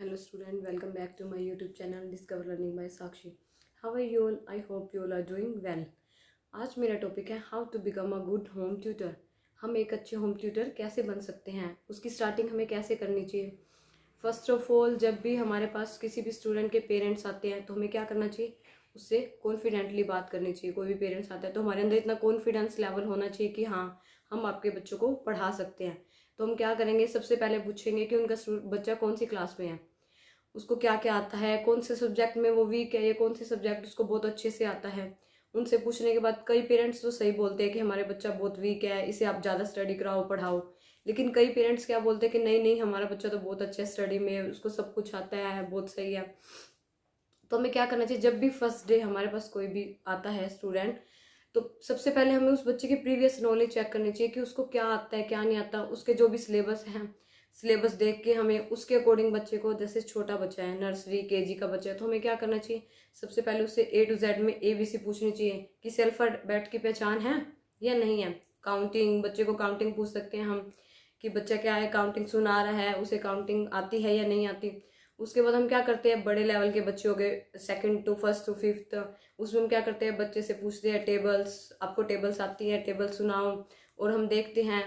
Hello student, welcome back to my YouTube channel Discover Learning by Sakshi. How are you all? I hope you all are doing well. आज मेरा topic है how to become a good home tutor. हम एक अच्छे home tutor कैसे बन सकते हैं, उसकी स्टार्टिंग हमें कैसे करनी चाहिए। फर्स्ट ऑफ ऑल, जब भी हमारे पास किसी भी स्टूडेंट के पेरेंट्स आते हैं तो हमें क्या करना चाहिए, उससे कॉन्फिडेंटली बात करनी चाहिए। कोई भी पेरेंट्स आता है तो हमारे अंदर इतना कॉन्फिडेंस लेवल होना चाहिए कि हाँ, हम आपके बच्चों को पढ़ा सकते हैं। तो हम क्या करेंगे, सबसे पहले पूछेंगे कि उनका बच्चा कौन सी क्लास में है, उसको क्या क्या आता है, कौन से सब्जेक्ट में वो वीक है या कौन से सब्जेक्ट उसको बहुत अच्छे से आता है। उनसे पूछने के बाद कई पेरेंट्स तो सही बोलते हैं कि हमारे बच्चा बहुत वीक है, इसे आप ज़्यादा स्टडी कराओ, पढ़ाओ। लेकिन कई पेरेंट्स क्या बोलते हैं कि नहीं नहीं, हमारा बच्चा तो बहुत अच्छा स्टडी में है, उसको सब कुछ आता है, बहुत सही है। तो हमें क्या करना चाहिए, जब भी फर्स्ट डे हमारे पास कोई भी आता है स्टूडेंट, तो सबसे पहले हमें उस बच्चे की प्रीवियस नॉलेज चेक करनी चाहिए कि उसको क्या आता है क्या नहीं आता। उसके जो भी सिलेबस है, सिलेबस देख के हमें उसके अकॉर्डिंग बच्चे को, जैसे छोटा बच्चा है, नर्सरी केजी का बच्चा है, तो हमें क्या करना चाहिए, सबसे पहले उससे A to Z में ABC पूछनी चाहिए कि सेल्फ बैठ की पहचान है या नहीं है। काउंटिंग, बच्चे को काउंटिंग पूछ सकते हैं हम कि बच्चा क्या है, काउंटिंग सुना रहा है, उसे काउंटिंग आती है या नहीं आती। उसके बाद हम क्या करते हैं, बड़े लेवल के बच्चे हो गए, second to first to fifth, उसमें हम क्या करते हैं, बच्चे से पूछते हैं टेबल्स, आपको टेबल्स आती है, टेबल सुनाओ। और हम देखते हैं,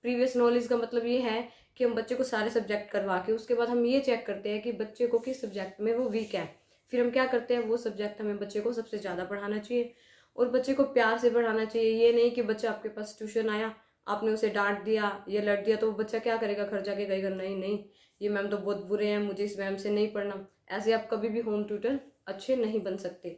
प्रीवियस नॉलेज का मतलब ये है कि हम बच्चे को सारे सब्जेक्ट करवा के उसके बाद हम ये चेक करते हैं कि बच्चे को किस सब्जेक्ट में वो वीक है। फिर हम क्या करते हैं, वो सब्जेक्ट हमें बच्चे को सबसे ज़्यादा पढ़ाना चाहिए और बच्चे को प्यार से पढ़ाना चाहिए। ये नहीं कि बच्चा आपके पास ट्यूशन आया, आपने उसे डांट दिया या लड़ दिया तो वो बच्चा क्या करेगा, घर जाके कहेगा नहीं नहीं, ये मैम तो बहुत बुरे हैं, मुझे इस मैम से नहीं पढ़ना। ऐसे आप कभी भी होम ट्यूटर अच्छे नहीं बन सकते।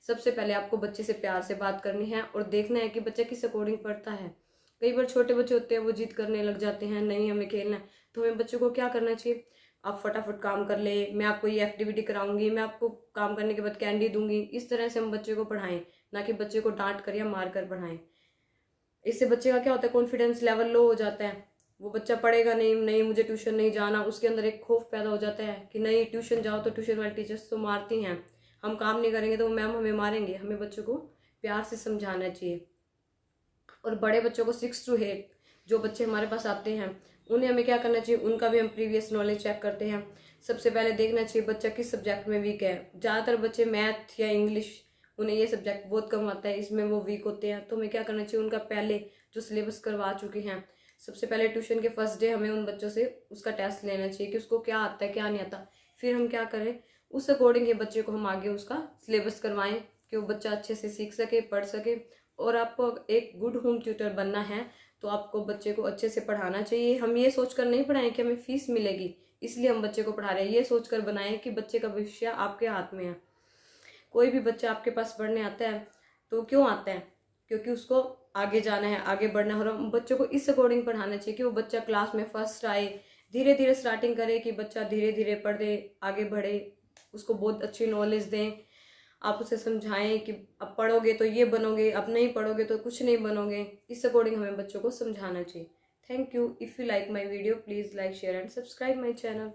सबसे पहले आपको बच्चे से प्यार से बात करनी है और देखना है कि बच्चा किस अकॉर्डिंग पढ़ता है। कई बार छोटे बच्चे होते हैं, वो जिद करने लग जाते हैं, नहीं हमें खेलना है। तो हमें बच्चों को क्या करना चाहिए, आप फटाफट काम कर ले, मैं आपको ये एक्टिविटी कराऊंगी, मैं आपको काम करने के बाद कैंडी दूंगी। इस तरह से हम बच्चे को पढ़ाएं, ना कि बच्चे को डांट कर या मार कर पढ़ाएं। इससे बच्चे का क्या होता है, कॉन्फिडेंस लेवल लो हो जाता है, वो बच्चा पढ़ेगा नहीं, नहीं मुझे ट्यूशन नहीं जाना। उसके अंदर एक खौफ पैदा हो जाता है कि नहीं ट्यूशन जाओ तो ट्यूशन वाली टीचर्स तो मारती हैं, हम काम नहीं करेंगे तो मैम हमें मारेंगे। हमें बच्चों को प्यार से समझाना चाहिए। और बड़े बच्चों को 6 to 8 जो बच्चे हमारे पास आते हैं, उन्हें हमें क्या करना चाहिए, उनका भी हम प्रीवियस नॉलेज चेक करते हैं। सबसे पहले देखना चाहिए बच्चा किस सब्जेक्ट में वीक है। ज़्यादातर बच्चे मैथ या इंग्लिश, उन्हें ये सब्जेक्ट बहुत कम आता है, इसमें वो वीक होते हैं। तो हमें क्या करना चाहिए, उनका पहले जो सिलेबस करवा चुके हैं, सबसे पहले ट्यूशन के फर्स्ट डे हमें उन बच्चों से उसका टेस्ट लेना चाहिए कि उसको क्या आता है क्या नहीं आता। फिर हम क्या करें, उस अकॉर्डिंग ये बच्चे को हम आगे उसका सिलेबस करवाएं कि वो बच्चा अच्छे से सीख सके, पढ़ सके। और आपको एक गुड होम ट्यूटर बनना है तो आपको बच्चे को अच्छे से पढ़ाना चाहिए। हम ये सोचकर नहीं पढ़ाएं कि हमें फीस मिलेगी इसलिए हम बच्चे को पढ़ा रहे हैं, ये सोचकर बनाएं कि बच्चे का भविष्य आपके हाथ में है। कोई भी बच्चा आपके पास पढ़ने आता है तो क्यों आता है, क्योंकि उसको आगे जाना है, आगे बढ़ना है। और हम बच्चों को इस अकॉर्डिंग पढ़ाना चाहिए कि वो बच्चा क्लास में फर्स्ट आए, धीरे धीरे स्टार्टिंग करे कि बच्चा धीरे धीरे पढ़े, आगे बढ़े, उसको बहुत अच्छी नॉलेज दें। आप उसे समझाएं कि अब पढ़ोगे तो ये बनोगे, अब नहीं पढ़ोगे तो कुछ नहीं बनोगे। इस अकॉर्डिंग हमें बच्चों को समझाना चाहिए। Thank you. If you like my video please like share and subscribe my channel.